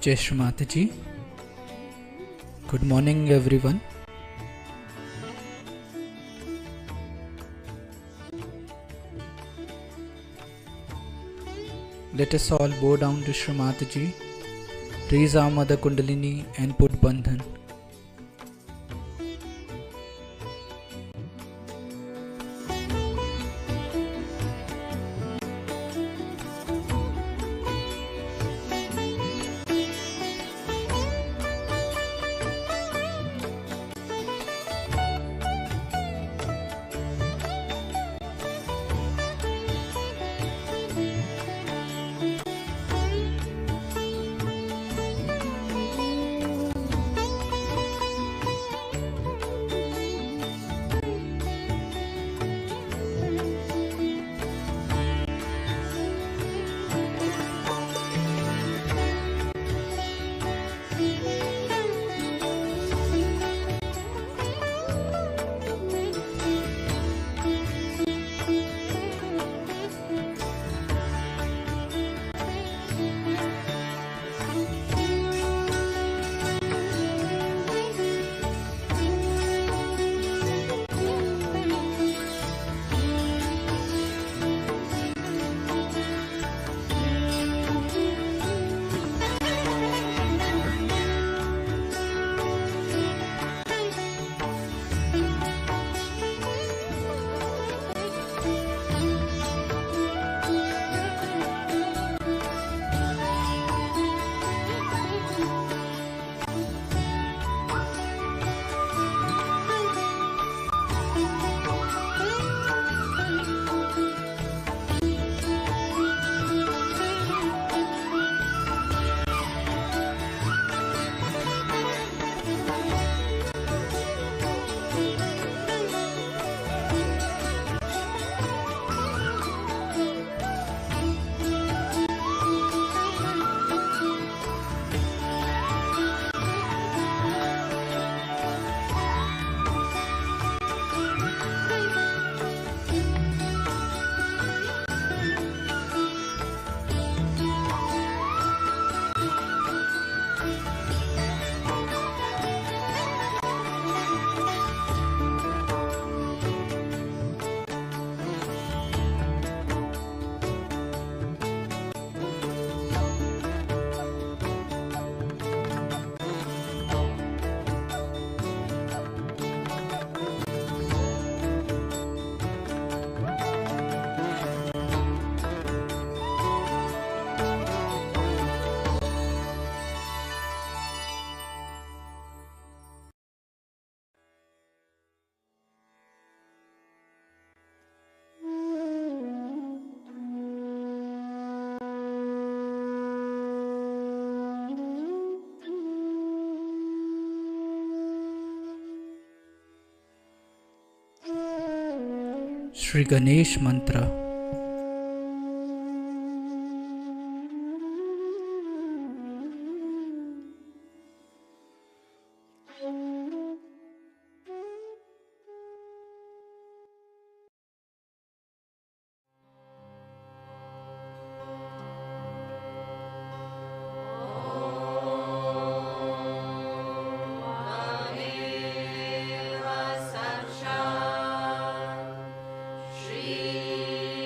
Jai Shri Mataji. Good morning, everyone. Let us all bow down to Shri Mataji, raise our Mother Kundalini and put Bandhan. Shri Ganesh Mantra. Shri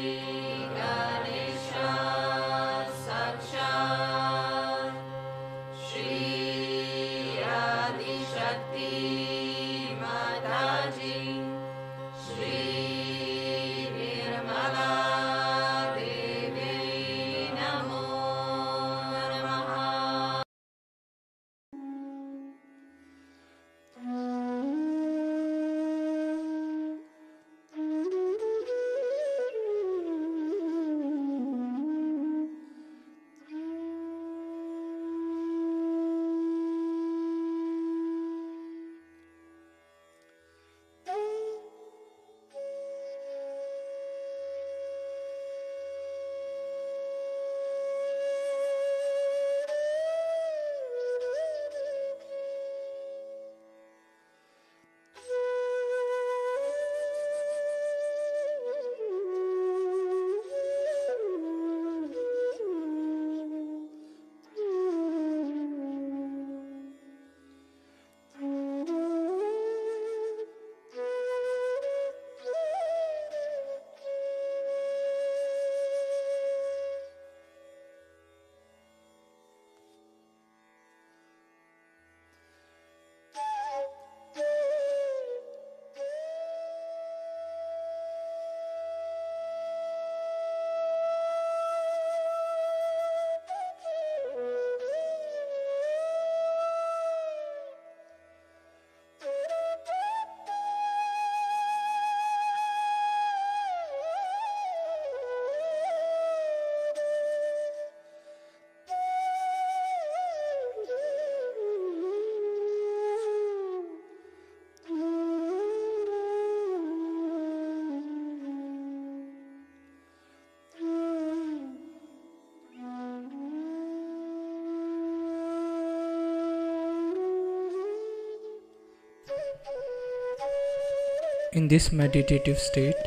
In this meditative state,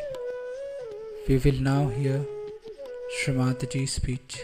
we will now hear Shri Mataji's speech.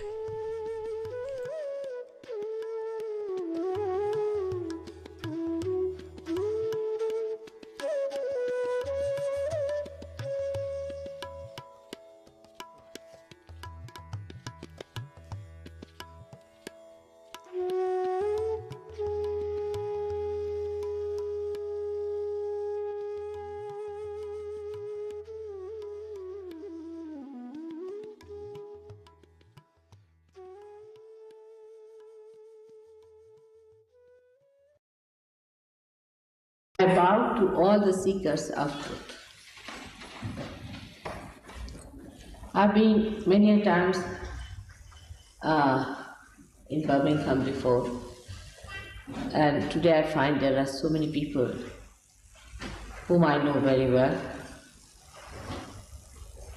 I bow to all the seekers of truth. I've been many times in Birmingham before, and today I find there are so many people whom I know very well,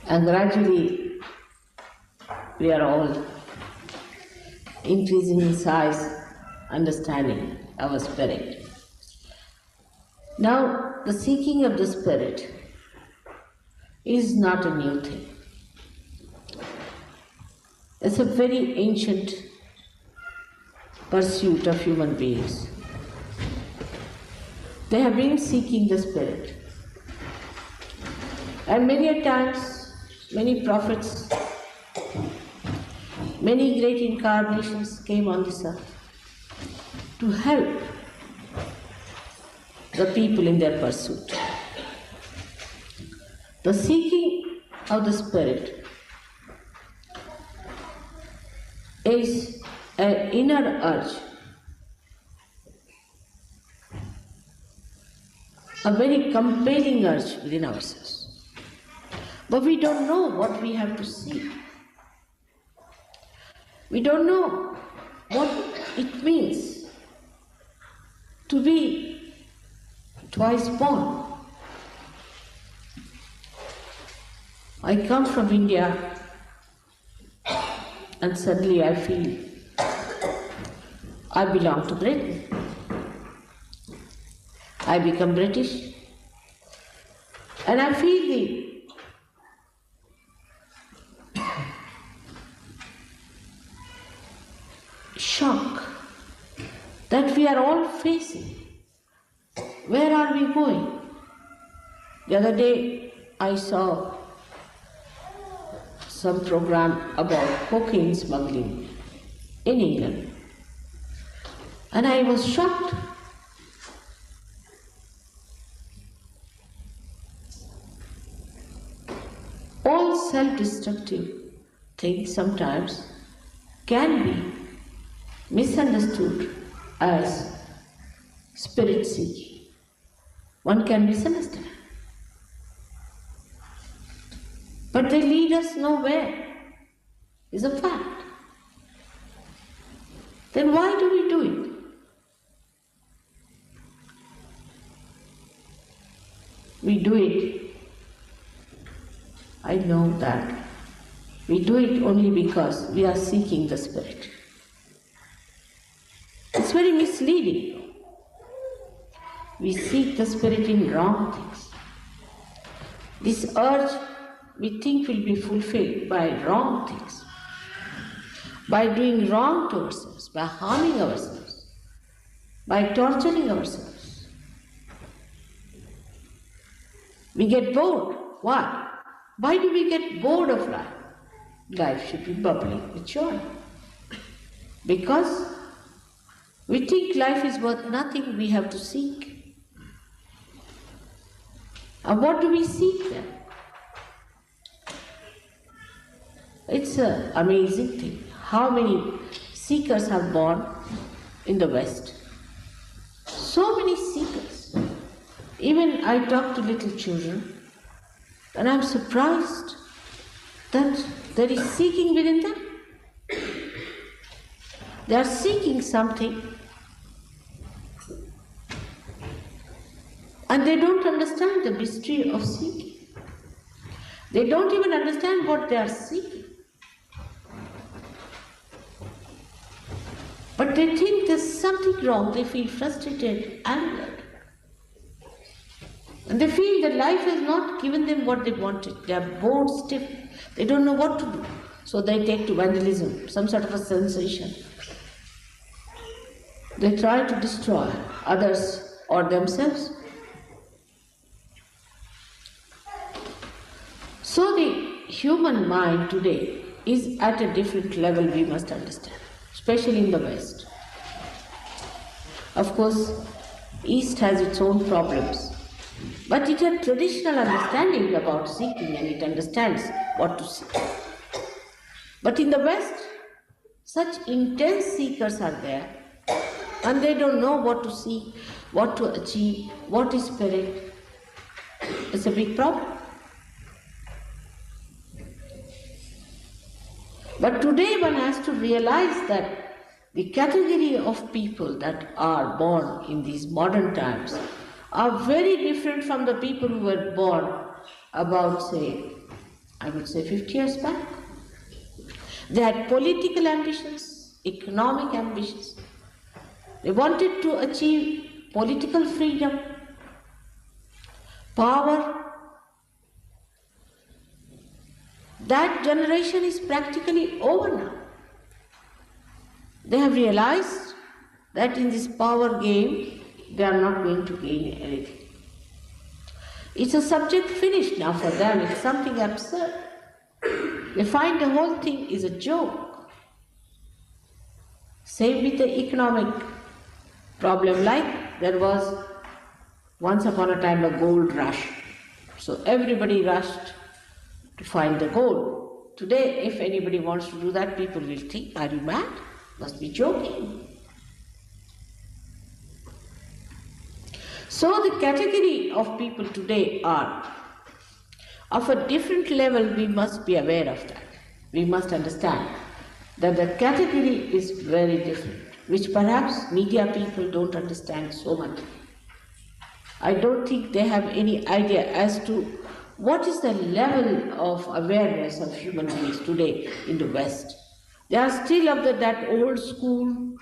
and gradually we are all increasing in size, understanding our spirit. Now, the seeking of the spirit is not a new thing. It's a very ancient pursuit of human beings. They have been seeking the spirit. And many a times, many prophets, many great incarnations came on this earth to help the people in their pursuit. The seeking of the spirit is an inner urge, a very compelling urge within ourselves. But we don't know what we have to seek. We don't know what it means to be twice born. I come from India and suddenly I feel I belong to Britain. I become British and I feel the shock that we are all facing. Where are we going? The other day I saw some program about cocaine smuggling in England and I was shocked. All self-destructive things sometimes can be misunderstood as spirit seeking. One can misunderstand. But they lead us nowhere, is a fact. Then why do we do it? We do it, I know that, we do it only because we are seeking the spirit. It's very misleading. We seek the spirit in wrong things. This urge we think will be fulfilled by wrong things, by doing wrong to ourselves, by harming ourselves, by torturing ourselves. We get bored. Why? Why do we get bored of life? Life should be bubbling with joy. Because we think life is worth nothing, we have to seek. And what do we seek then? It's an amazing thing. How many seekers have born in the West? So many seekers. Even I talk to little children and I'm surprised that there is seeking within them. They are seeking something and they don't understand the mystery of seeking. They don't even understand what they are seeking. But they think there's something wrong, they feel frustrated, angered. And they feel that life has not given them what they wanted. They are bored, stiff. They don't know what to do. So they take to vandalism, some sort of a sensation. They try to destroy others or themselves. So the human mind today is at a different level, we must understand, especially in the West. Of course, East has its own problems, but it has traditional understanding about seeking and it understands what to seek. But in the West, such intense seekers are there and they don't know what to seek, what to achieve, what is spirit. It's a big problem. But today one has to realize that the category of people that are born in these modern times are very different from the people who were born about, say, I would say 50 years back. They had political ambitions, economic ambitions. They wanted to achieve political freedom, power. That generation is practically over now. They have realized that in this power game, they are not going to gain anything. It's a subject finished now for them. It's something absurd. They find the whole thing is a joke. Same with the economic problem, like there was once upon a time a gold rush. So everybody rushed to find the gold. Today, if anybody wants to do that, people will think, are you mad? Must be joking. So the category of people today are of a different level. We must be aware of that. We must understand that the category is very different, which perhaps media people don't understand so much. I don't think they have any idea as to what is the level of awareness of human beings today in the West. They are still of that old school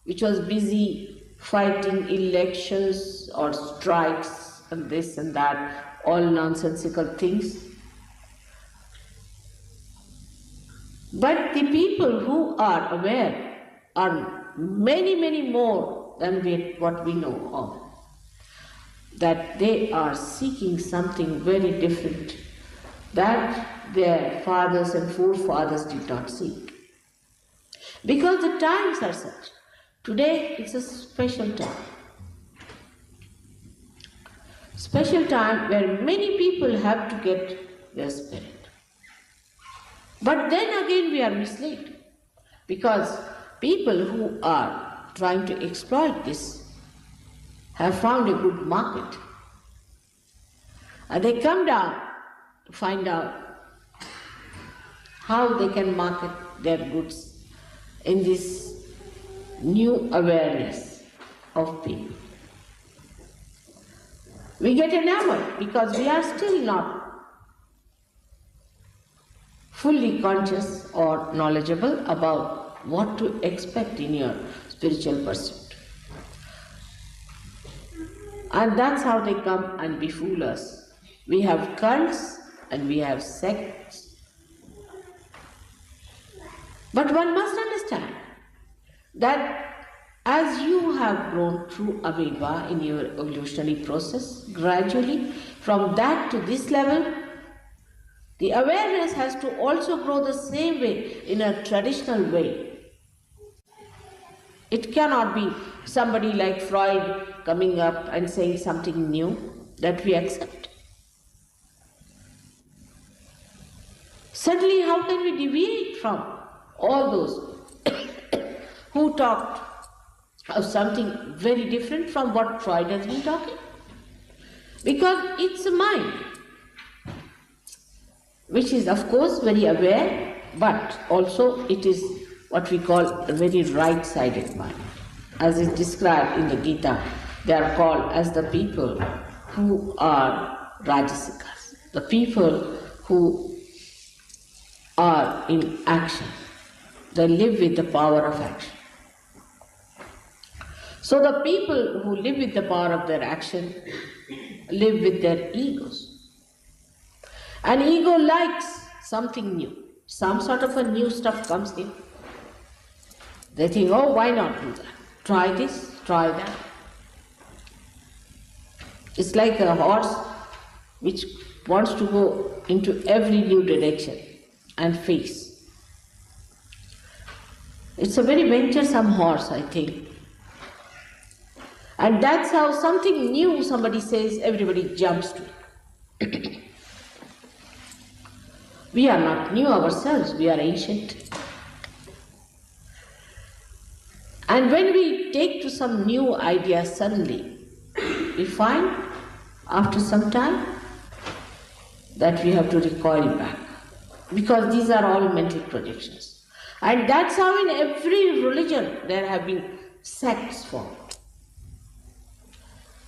which was busy fighting elections or strikes and this and that, all nonsensical things. But the people who are aware are many, many more than what we know of. That they are seeking something very different that their fathers and forefathers did not seek. Because the times are such. Today it's a special time. Special time where many people have to get their spirit. But then again we are misled. Because people who are trying to exploit this have found a good market. And they come down to find out how they can market their goods in this new awareness of people. We get enamored because we are still not fully conscious or knowledgeable about what to expect in your spiritual pursuit. And that's how they come and befool us. We have cults and we have sects. But one must understand that as you have grown through Aviva in your evolutionary process, gradually from that to this level, the awareness has to also grow the same way, in a traditional way. It cannot be somebody like Freud coming up and saying something new that we accept. Suddenly, how can we deviate from all those who talked of something very different from what Freud has been talking? Because it's a mind, which is of course very aware, but also it is what we call a very right-sided mind. As is described in the Gita, they are called as the people who are Rajasikas, the people who are in action. They live with the power of action. So the people who live with the power of their action live with their egos. And ego likes something new. Some sort of a new stuff comes in. They think, oh, why not do that? Try this, try that. It's like a horse which wants to go into every new direction and face. It's a very venturesome horse, I think. And that's how something new somebody says, everybody jumps to it. We are not new ourselves, we are ancient. And when we take to some new idea suddenly, we find after some time that we have to recoil back, because these are all mental projections. And that's how in every religion there have been sects formed.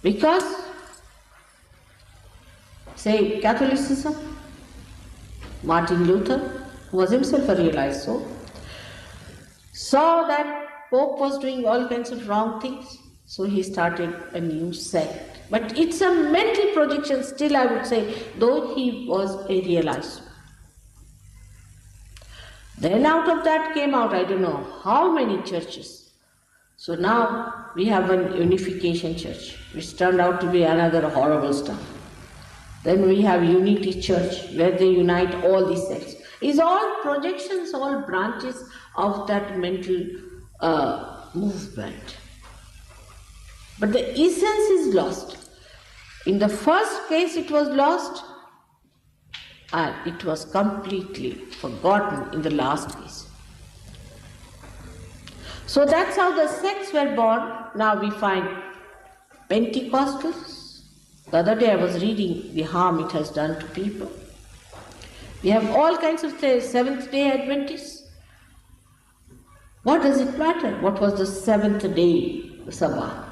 Because, say, Catholicism, Martin Luther, who was himself a realized soul, saw that Pope was doing all kinds of wrong things, so he started a new sect. But it's a mental projection still, I would say, though he was a realized soul. Then out of that came out, I don't know how many churches. So now we have an unification church, which turned out to be another horrible stuff. Then we have Unity Church, where they unite all these sects. It's all projections, all branches of that mental movement. But the essence is lost. In the first case it was lost, and it was completely forgotten in the last case. So that's how the sects were born. Now we find Pentecostals. The other day I was reading the harm it has done to people. We have all kinds of Seventh-day Adventists. What does it matter? What was the seventh day Sabbath?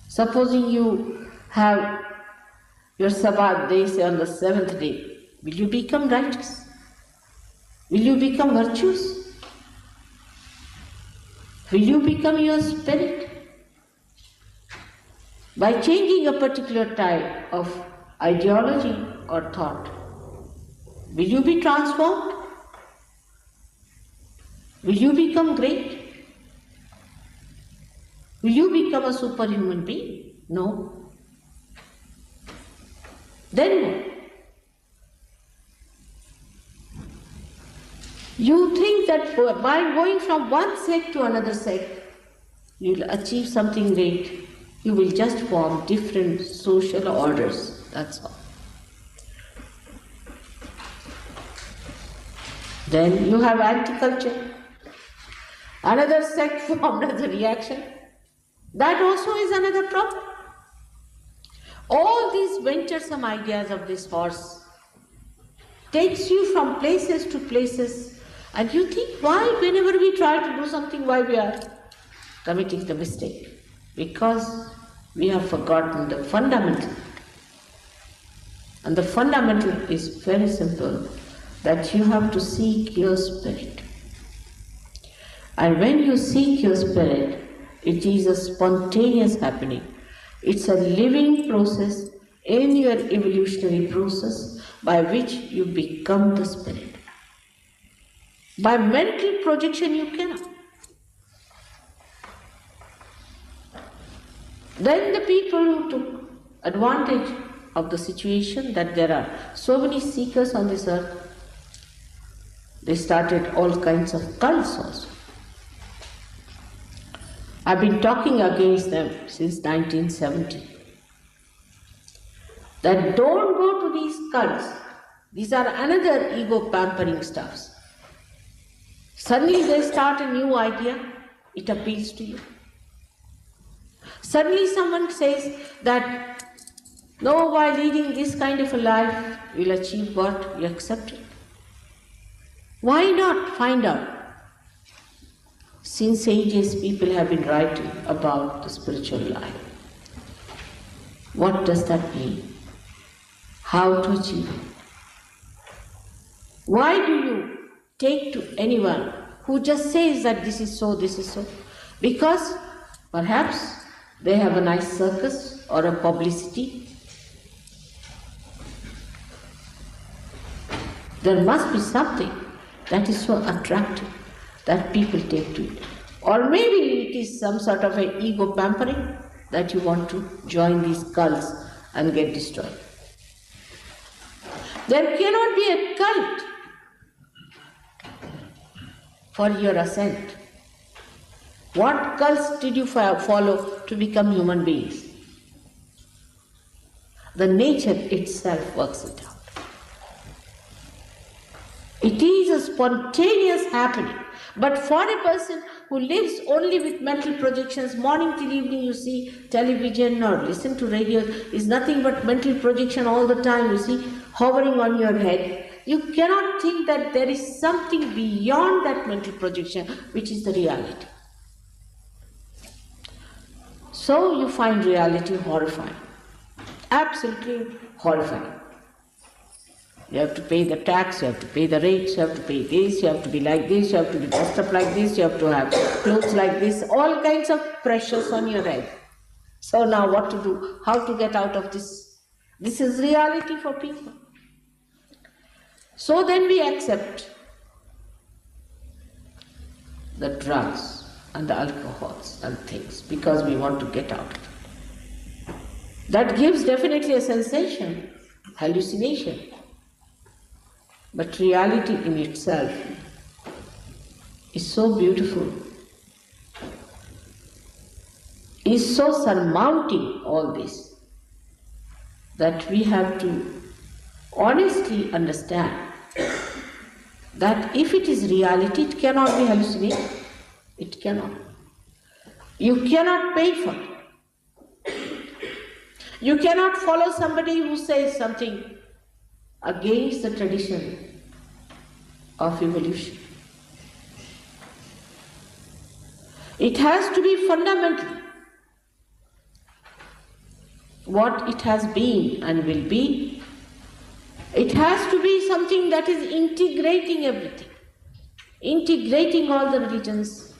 Supposing you have your Sabbath day, say on the seventh day, will you become righteous? Will you become virtuous? Will you become your spirit? By changing a particular type of ideology or thought, will you be transformed? Will you become great? Will you become a superhuman being? No. Then what? You think that by going from one sect to another sect, you will achieve something great. You will just form different social orders, that's all. Then you have anti-culture. Another sect formed as a reaction. That also is another problem. All these venturesome ideas of this horse takes you from places to places, and you think, why whenever we try to do something, why we are committing the mistake? Because we have forgotten the fundamental. And the fundamental is very simple, that you have to seek your spirit. And when you seek your spirit, it is a spontaneous happening. It's a living process in your evolutionary process by which you become the spirit. By mental projection you cannot. Then the people who took advantage of the situation that there are so many seekers on this earth, they started all kinds of cults also. I've been talking against them since 1970. That don't go to these cults. These are another ego pampering stuffs. Suddenly they start a new idea, it appeals to you. Suddenly someone says that, no, by leading this kind of a life, you'll achieve what? You accept it. Why not find out? Since ages, people have been writing about the spiritual life. What does that mean? How to achieve it? Why do you take to anyone who just says that this is so, this is so? Because Perhaps they have a nice circus or a publicity. There must be something that is so attractive that people take to it. Or maybe it is some sort of an ego pampering that you want to join these cults and get destroyed. There cannot be a cult for your ascent. What cults did you follow to become human beings? The nature itself works it out. It is a spontaneous happening. But for a person who lives only with mental projections, morning till evening you see television or listen to radio, is nothing but mental projection all the time, you see, hovering on your head. You cannot think that there is something beyond that mental projection, which is the reality. So you find reality horrifying, absolutely horrifying. You have to pay the tax, you have to pay the rates, you have to pay this, you have to be like this, you have to be dressed up like this, you have to have clothes like this, all kinds of pressures on your head. So now what to do? How to get out of this? This is reality for people. So then we accept the drugs and the alcohols and things because we want to get out of it. That gives definitely a sensation, hallucination. But reality in itself is so beautiful, is so surmounting all this, that we have to honestly understand that if it is reality, it cannot be hallucination. It cannot. You cannot pay for it. You cannot follow somebody who says something against the tradition of evolution. It has to be fundamental. What it has been and will be, it has to be something that is integrating everything, integrating all the religions,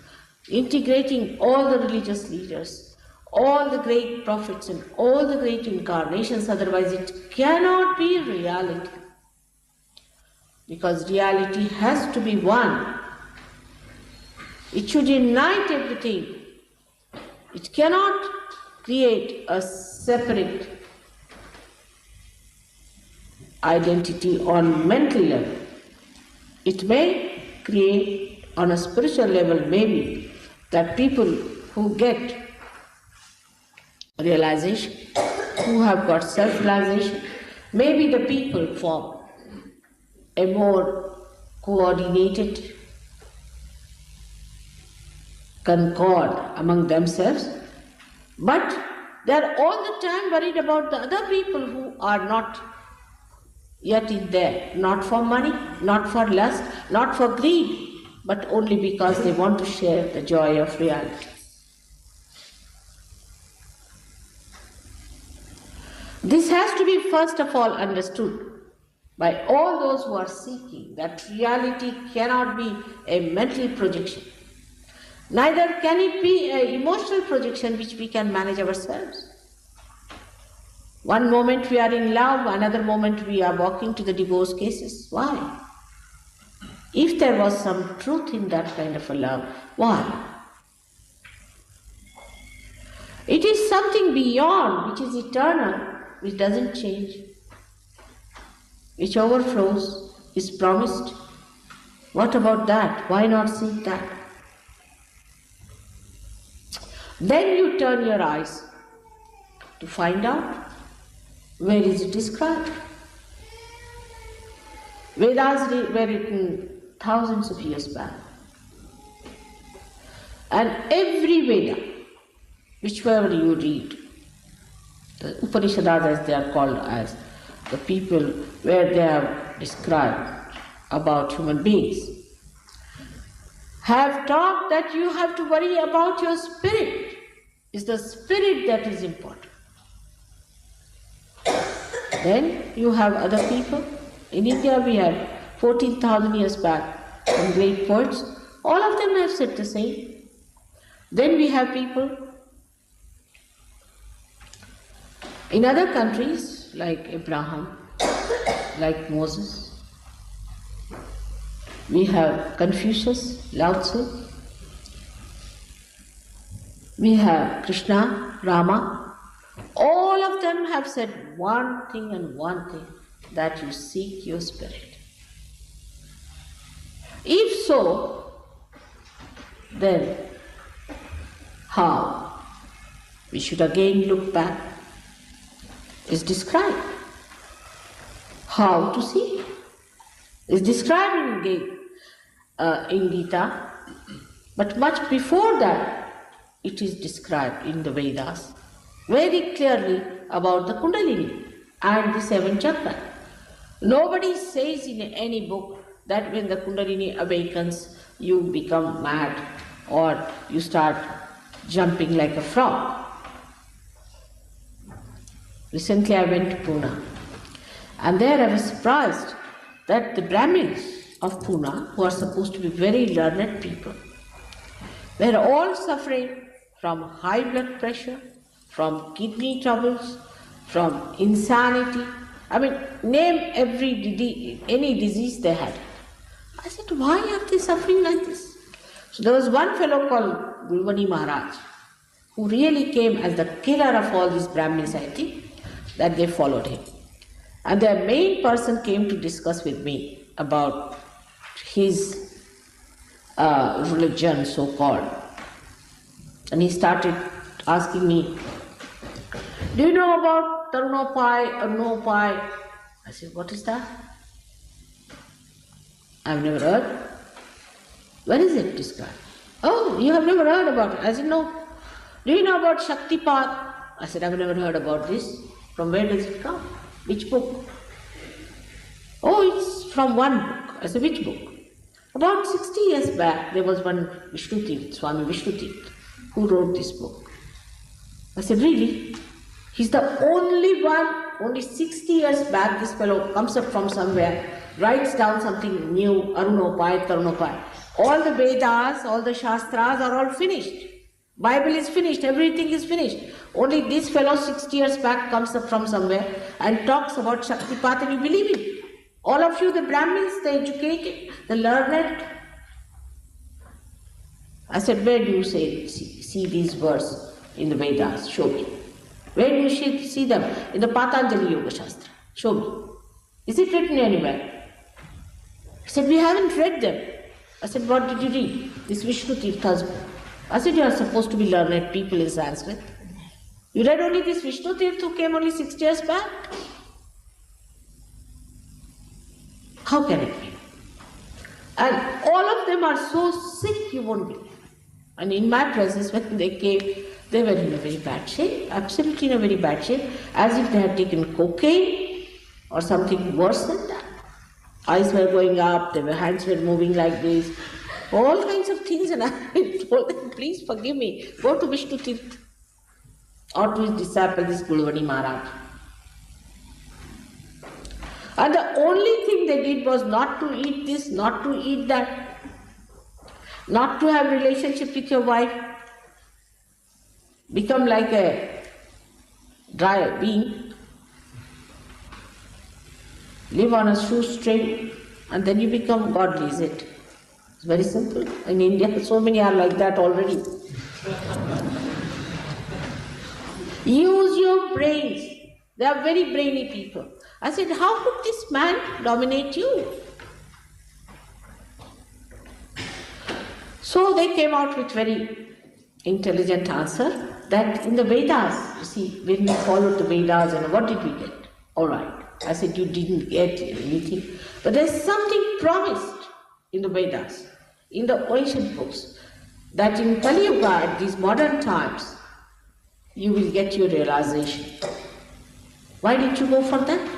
integrating all the religious leaders, all the great prophets and all the great incarnations, otherwise it cannot be reality. Because reality has to be one. It should unite everything. It cannot create a separate identity on mental level. It may create on a spiritual level, maybe, that people who get realization, who have got self-realization, maybe the people form a more coordinated concord among themselves, but they are all the time worried about the other people who are not yet in there, not for money, not for lust, not for greed, but only because they want to share the joy of reality. This has to be first of all understood by all those who are seeking that reality cannot be a mental projection. Neither can it be an emotional projection which we can manage ourselves. One moment we are in love, another moment we are walking to the divorce cases. Why? If there was some truth in that kind of a love, why? It is something beyond, which is eternal, which doesn't change, which overflows, is promised. What about that? Why not seek that? Then you turn your eyes to find out where is it described. Vedas were written thousands of years back. And every Veda, whichever you read, the Upanishads as they are called as, the people where they have described about human beings, have taught that you have to worry about your spirit. It's the spirit that is important. Then you have other people. In India we have 14,000 years back some great poets. All of them have said the same. Then we have people In other countries like Abraham, like Moses, we have Confucius, Lao Tzu, we have Krishna, Rama. All of them have said one thing and one thing, that you seek your spirit. If so, then how? We should again look back. Is described. How to seek? Is described in Gita, but much before that, it is described in the Vedas very clearly about the Kundalini and the seven chakras. Nobody says in any book that when the Kundalini awakens, you become mad or you start jumping like a frog. Recently I went to Pune, and there I was surprised that the Brahmins of Pune, who are supposed to be very learned people, were all suffering from high blood pressure, from kidney troubles, from insanity. I mean, name any disease they had. I said, why are they suffering like this? So there was one fellow called Gulwani Maharaj, who really came as the killer of all these Brahmins, I think, that they followed him. And their main person came to discuss with me about his religion, so-called. And he started asking me, do you know about Tarunopai, Arunopai? I said, what is that? I've never heard. Where is it described? Oh, you have never heard about it? I said, no. Do you know about Shaktipat? I said, I've never heard about this. From where does it come? Which book? Oh, it's from one book. I said, which book? About 60 years back, there was one Vishnutirth, Swami Vishnutirth, who wrote this book. I said, really? He's the only one, only 60 years back, this fellow comes up from somewhere, writes down something new, Arunopai, Tarunopai. All the Vedas, all the Shastras are all finished. Bible is finished, everything is finished. Only this fellow 60 years back comes up from somewhere and talks about Shaktipat and you believe it. All of you, the Brahmins, the educated, the learned. I said, where do you see these words in the Vedas? Show me. Where do you see them? In the Patanjali Yoga Shastra. Show me. Is it written anywhere? He said, we haven't read them. I said, what did you read? This Vishnu Tirtha's book. I said, you are supposed to be learned people in Sanskrit. You read only this Vishnu Tirtha who came only 6 years back? How can it be? And all of them are so sick you won't believe. And in my presence when they came, they were in a very bad shape, absolutely in a very bad shape, as if they had taken cocaine or something worse than that. Eyes were going up, their hands were moving like this, all kinds of things, and I told them, please forgive me, go to Vishnu Tirtha or to his disciple, this Gulwani Maharaj. And the only thing they did was not to eat this, not to eat that, not to have relationship with your wife, become like a dry bean, live on a shoestring, and then you become godly, is it? It's very simple. In India, so many are like that already. Use your brains. They are very brainy people. I said, how could this man dominate you? So they came out with very intelligent answer that in the Vedas, you see, when we followed the Vedas, and what did we get? All right. I said, you didn't get anything. But there's something promised in the Vedas, in the ancient books, that in Kali Yuga, at these modern times, you will get your realization. Why did you go for that?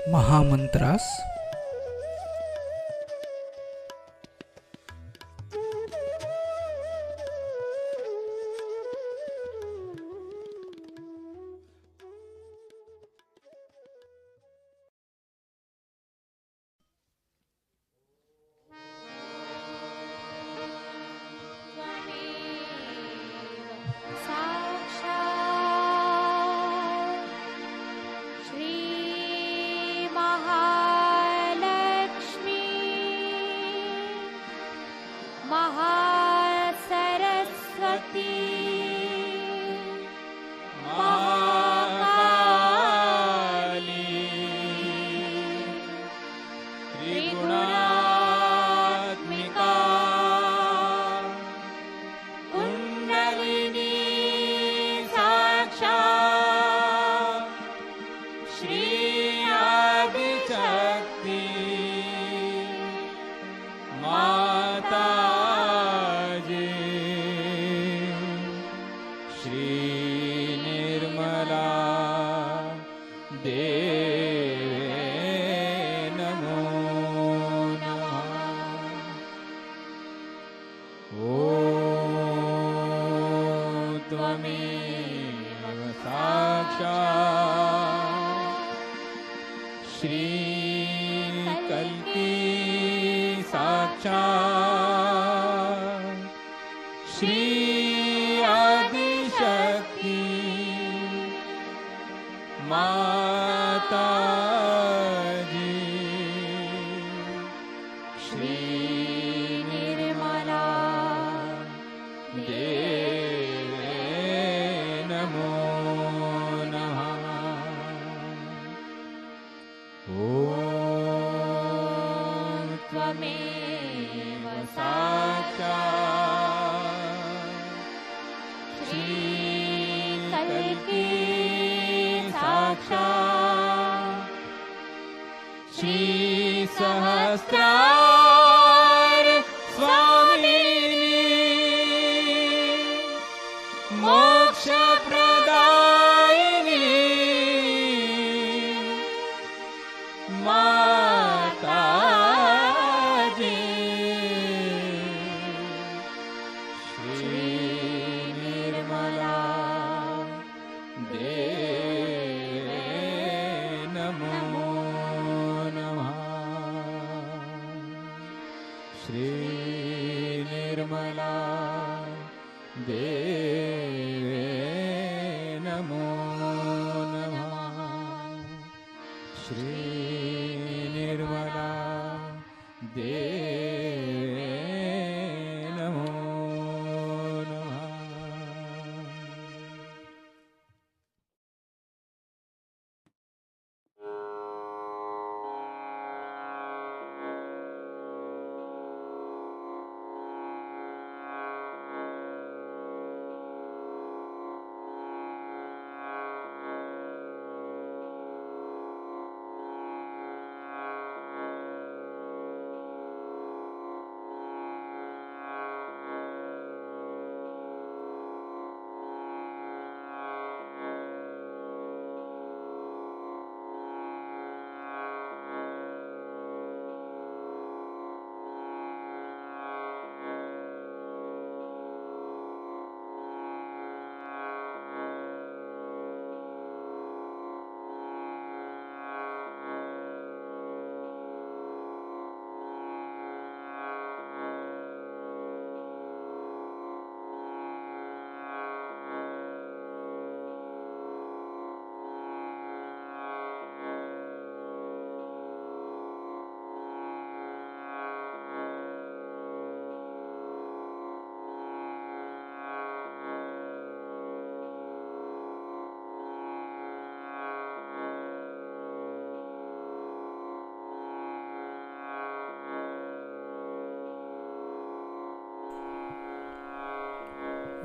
Mahamantras.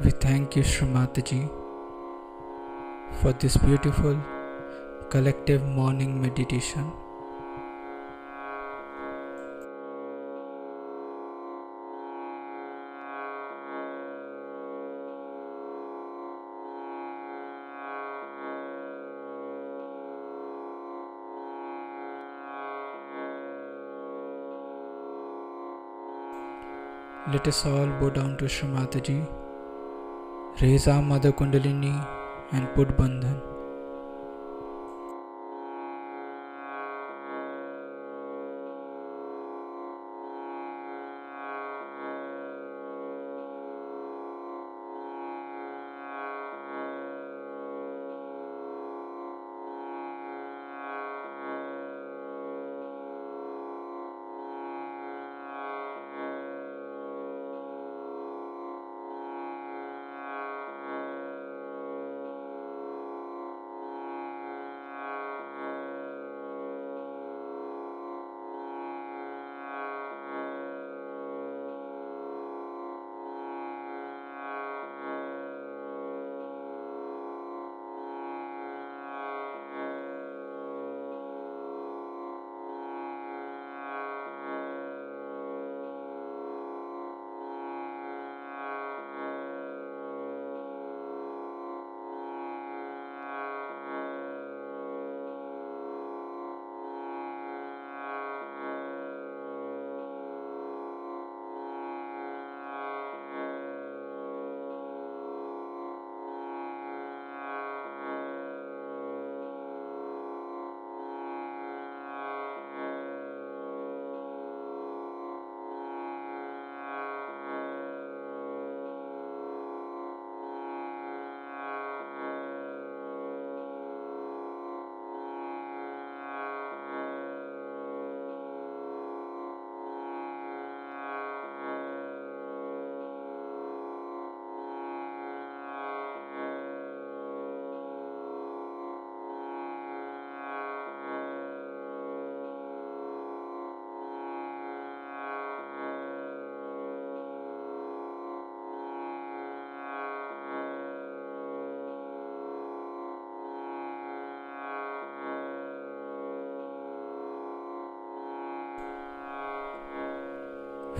We thank you, Srimataji, for this beautiful collective morning meditation. Let us all bow down to Shri Mataji, raise our Mother Kundalini and put Bandhan.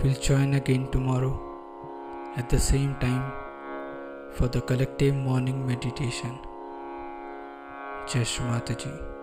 We'll join again tomorrow at the same time for the collective morning meditation. Jai Shri Mataji.